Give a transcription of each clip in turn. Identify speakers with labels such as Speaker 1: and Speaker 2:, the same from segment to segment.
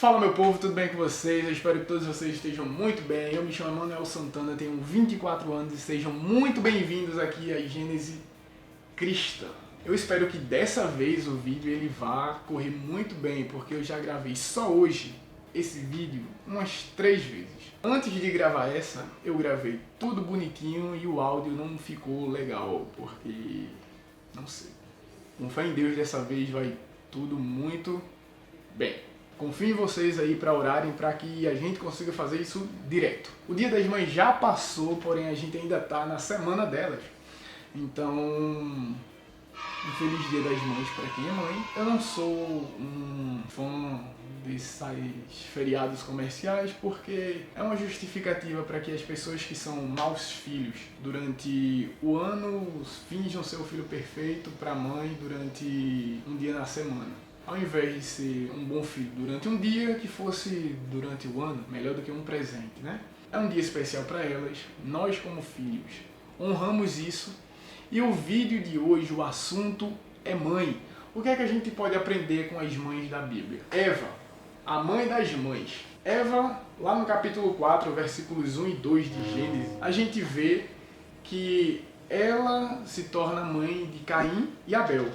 Speaker 1: Fala meu povo, tudo bem com vocês? Eu espero que todos vocês estejam muito bem. Eu me chamo Emanuel Santana, tenho 24 anos e sejam muito bem-vindos aqui à Gênese Cristã. Eu espero que dessa vez o vídeo ele vá correr muito bem, porque eu já gravei só hoje esse vídeo umas 3 vezes. Antes de gravar essa, eu gravei tudo bonitinho e o áudio não ficou legal, porque não sei. Com fé em Deus, dessa vez vai tudo muito bem. Confio em vocês aí para orarem para que a gente consiga fazer isso direto. O Dia das Mães já passou, porém a gente ainda está na semana delas. Então, um feliz Dia das Mães para quem é mãe. Eu não sou um fã desses feriados comerciais porque é uma justificativa para que as pessoas que são maus filhos durante o ano finjam ser o filho perfeito para a mãe durante um dia na semana. Ao invés de ser um bom filho durante um dia, que fosse durante o ano, melhor do que um presente, né? É um dia especial para elas, nós como filhos honramos isso. E o vídeo de hoje, o assunto é mãe. O que é que a gente pode aprender com as mães da Bíblia? Eva, a mãe das mães. Eva, lá no capítulo 4, versículos 1 e 2 de Gênesis, a gente vê que ela se torna mãe de Caim e Abel.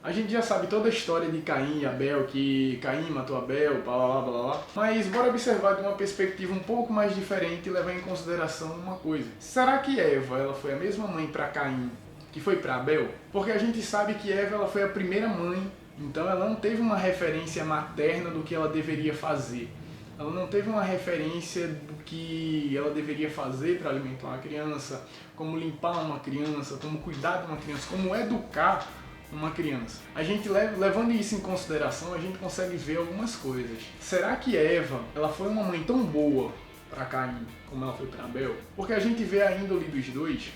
Speaker 1: A gente já sabe toda a história de Caim e Abel, que Caim matou Abel, blá blá blá blá. Mas bora observar de uma perspectiva um pouco mais diferente e levar em consideração uma coisa. Será que Eva ela foi a mesma mãe para Caim que foi para Abel? Porque a gente sabe que Eva ela foi a primeira mãe, então ela não teve uma referência materna do que ela deveria fazer. Ela não teve uma referência do que ela deveria fazer para alimentar uma criança, como limpar uma criança, como cuidar de uma criança, como educar uma criança. A gente levando isso em consideração, a gente consegue ver algumas coisas. Será que Eva ela foi uma mãe tão boa para Caim como ela foi para Abel? Porque a gente vê a índole dos dois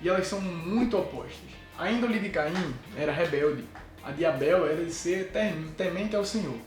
Speaker 1: e elas são muito opostas. A índole de Caim era rebelde, a de Abel era de ser temente ao Senhor.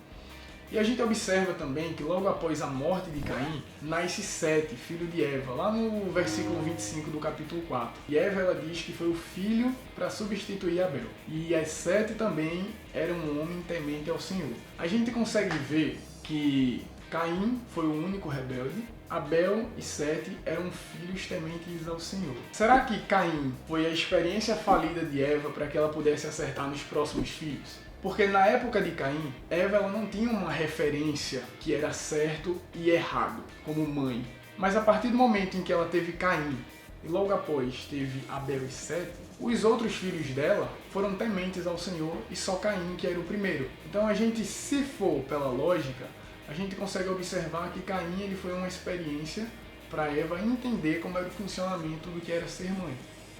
Speaker 1: E a gente observa também que logo após a morte de Caim, nasce Sete, filho de Eva, lá no versículo 25 do capítulo 4. E Eva ela diz que foi o filho para substituir Abel. E Sete também era um homem temente ao Senhor. A gente consegue ver que Caim foi o único rebelde, Abel e Sete eram filhos tementes ao Senhor. Será que Caim foi a experiência falida de Eva para que ela pudesse acertar nos próximos filhos? Porque na época de Caim, Eva ela não tinha uma referência que era certo e errado, como mãe. Mas a partir do momento em que ela teve Caim, e logo após teve Abel e Sete, os outros filhos dela foram tementes ao Senhor e só Caim que era o primeiro. Então a gente, se for pela lógica, a gente consegue observar que Caim ele foi uma experiência para Eva entender como era o funcionamento do que era ser mãe.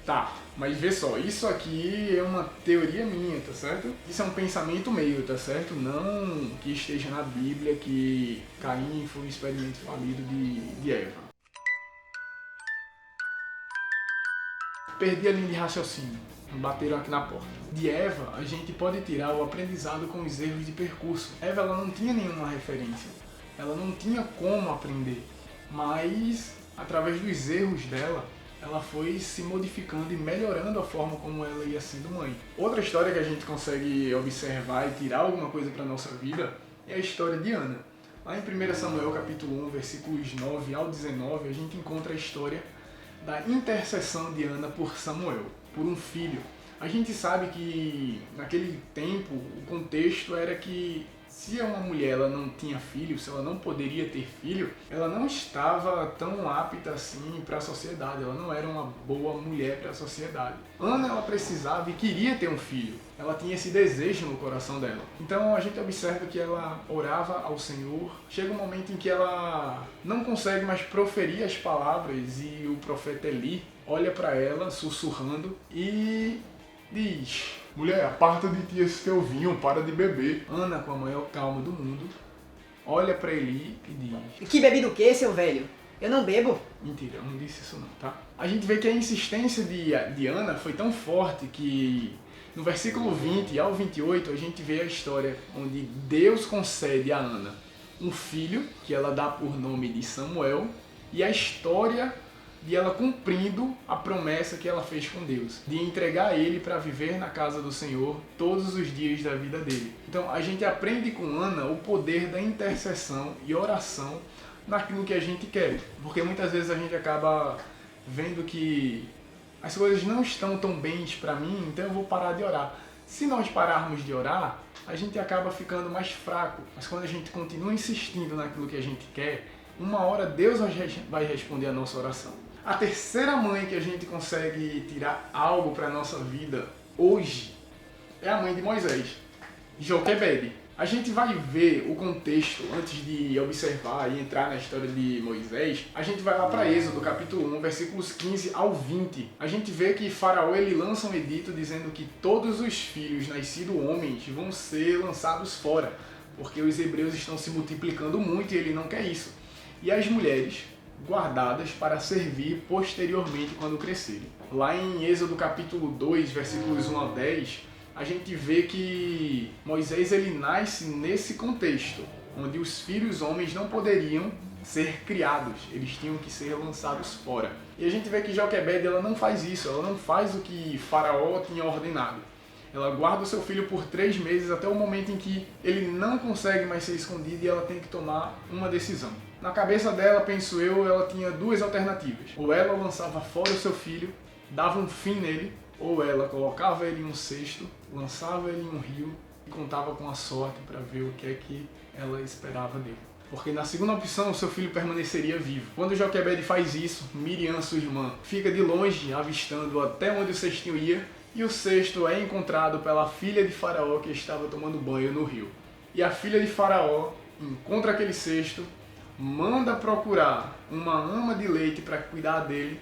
Speaker 1: Tá, mas vê só, isso aqui é uma teoria minha, tá certo? Isso é um pensamento meu, tá certo? Não que esteja na Bíblia que Caim foi um experimento falido de Eva. Perdi a linha de raciocínio, bateram aqui na porta. De Eva, a gente pode tirar o aprendizado com os erros de percurso. Eva ela não tinha nenhuma referência, ela não tinha como aprender, mas através dos erros dela, ela foi se modificando e melhorando a forma como ela ia sendo mãe. Outra história que a gente consegue observar e tirar alguma coisa para a nossa vida é a história de Ana. Lá em 1 Samuel capítulo 1, versículos 9 ao 19, a gente encontra a história da intercessão de Ana por Samuel, por um filho. A gente sabe que naquele tempo o contexto era que se uma mulher ela não tinha filho, se ela não poderia ter filho, ela não estava tão apta assim para a sociedade, ela não era uma boa mulher para a sociedade. Ana ela precisava e queria ter um filho, ela tinha esse desejo no coração dela. Então a gente observa que ela orava ao Senhor, chega um momento em que ela não consegue mais proferir as palavras e o profeta Eli olha para ela sussurrando e diz: mulher, aparta de ti esse teu vinho, para de beber. Ana, com a maior calma do mundo, olha para Eli e diz:
Speaker 2: que bebi do que, seu velho? Eu não bebo.
Speaker 1: Mentira, eu não disse isso não, tá? A gente vê que a insistência de Ana foi tão forte que no versículo 20 ao 28 a gente vê a história onde Deus concede a Ana um filho, que ela dá por nome de Samuel, e a história de ela cumprindo a promessa que ela fez com Deus, de entregar ele para viver na casa do Senhor todos os dias da vida dele. Então a gente aprende com Ana o poder da intercessão e oração naquilo que a gente quer, porque muitas vezes a gente acaba vendo que as coisas não estão tão bem para mim, então eu vou parar de orar. Se nós pararmos de orar, a gente acaba ficando mais fraco, mas quando a gente continua insistindo naquilo que a gente quer, uma hora Deus vai responder a nossa oração. A terceira mãe que a gente consegue tirar algo para a nossa vida hoje é a mãe de Moisés, Joquebede. A gente vai ver o contexto antes de observar e entrar na história de Moisés. A gente vai lá para Êxodo, capítulo 1, versículos 15 ao 20. A gente vê que Faraó ele lança um edito dizendo que todos os filhos nascidos homens vão ser lançados fora, porque os hebreus estão se multiplicando muito e ele não quer isso. E as mulheres guardadas para servir posteriormente quando crescerem. Lá em Êxodo capítulo 2, versículos 1 ao 10, a gente vê que Moisés ele nasce nesse contexto, onde os filhos homens não poderiam ser criados, eles tinham que ser lançados fora. E a gente vê que Joquebede ela não faz isso, ela não faz o que Faraó tinha ordenado. Ela guarda o seu filho por 3 meses até o momento em que ele não consegue mais ser escondido e ela tem que tomar uma decisão. Na cabeça dela, penso eu, ela tinha 2 alternativas. Ou ela lançava fora o seu filho, dava um fim nele, ou ela colocava ele em um cesto, lançava ele em um rio e contava com a sorte para ver o que é que ela esperava dele. Porque na segunda opção, o seu filho permaneceria vivo. Quando Joquebede faz isso, Miriam, sua irmã, fica de longe, avistando até onde o cestinho ia, e o cesto é encontrado pela filha de Faraó que estava tomando banho no rio. E a filha de Faraó encontra aquele cesto, manda procurar uma ama de leite para cuidar dele,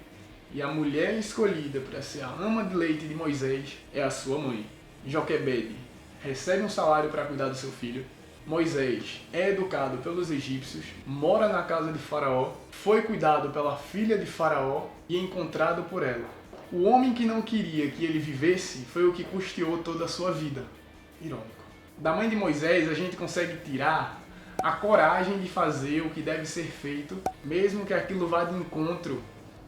Speaker 1: e a mulher escolhida para ser a ama de leite de Moisés é a sua mãe. Joquebede recebe um salário para cuidar do seu filho. Moisés é educado pelos egípcios, mora na casa de Faraó, foi cuidado pela filha de Faraó e encontrado por ela. O homem que não queria que ele vivesse foi o que custeou toda a sua vida. Irônico. Da mãe de Moisés a gente consegue tirar a coragem de fazer o que deve ser feito, mesmo que aquilo vá de encontro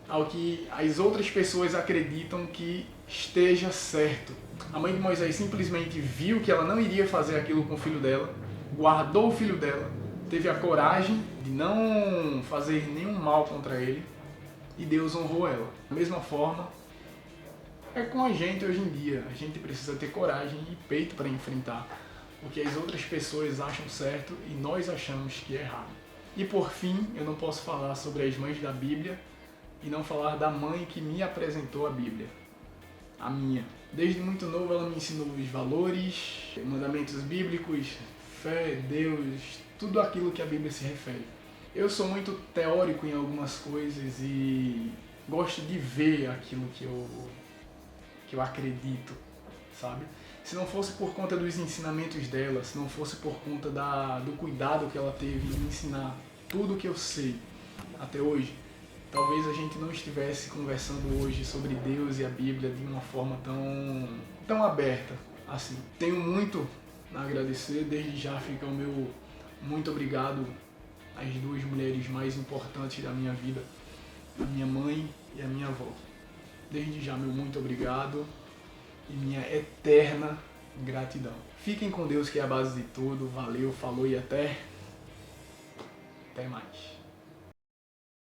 Speaker 1: ao que as outras pessoas acreditam que esteja certo. A mãe de Moisés simplesmente viu que ela não iria fazer aquilo com o filho dela, guardou o filho dela, teve a coragem de não fazer nenhum mal contra ele e Deus honrou ela. Da mesma forma, é com a gente hoje em dia. A gente precisa ter coragem e peito para enfrentar o que as outras pessoas acham certo e nós achamos que é errado. E por fim, eu não posso falar sobre as mães da Bíblia e não falar da mãe que me apresentou a Bíblia, a minha. Desde muito novo ela me ensinou os valores, mandamentos bíblicos, fé, Deus, tudo aquilo que a Bíblia se refere. Eu sou muito teórico em algumas coisas e gosto de ver aquilo que eu acredito, sabe? Se não fosse por conta dos ensinamentos dela, se não fosse por conta do cuidado que ela teve em me ensinar tudo que eu sei até hoje, talvez a gente não estivesse conversando hoje sobre Deus e a Bíblia de uma forma tão aberta assim. Tenho muito a agradecer, desde já fica o meu muito obrigado às 2 mulheres mais importantes da minha vida, a minha mãe e a minha avó. Desde já, meu muito obrigado e minha eterna gratidão. Fiquem com Deus, que é a base de tudo. Valeu, falou e até mais.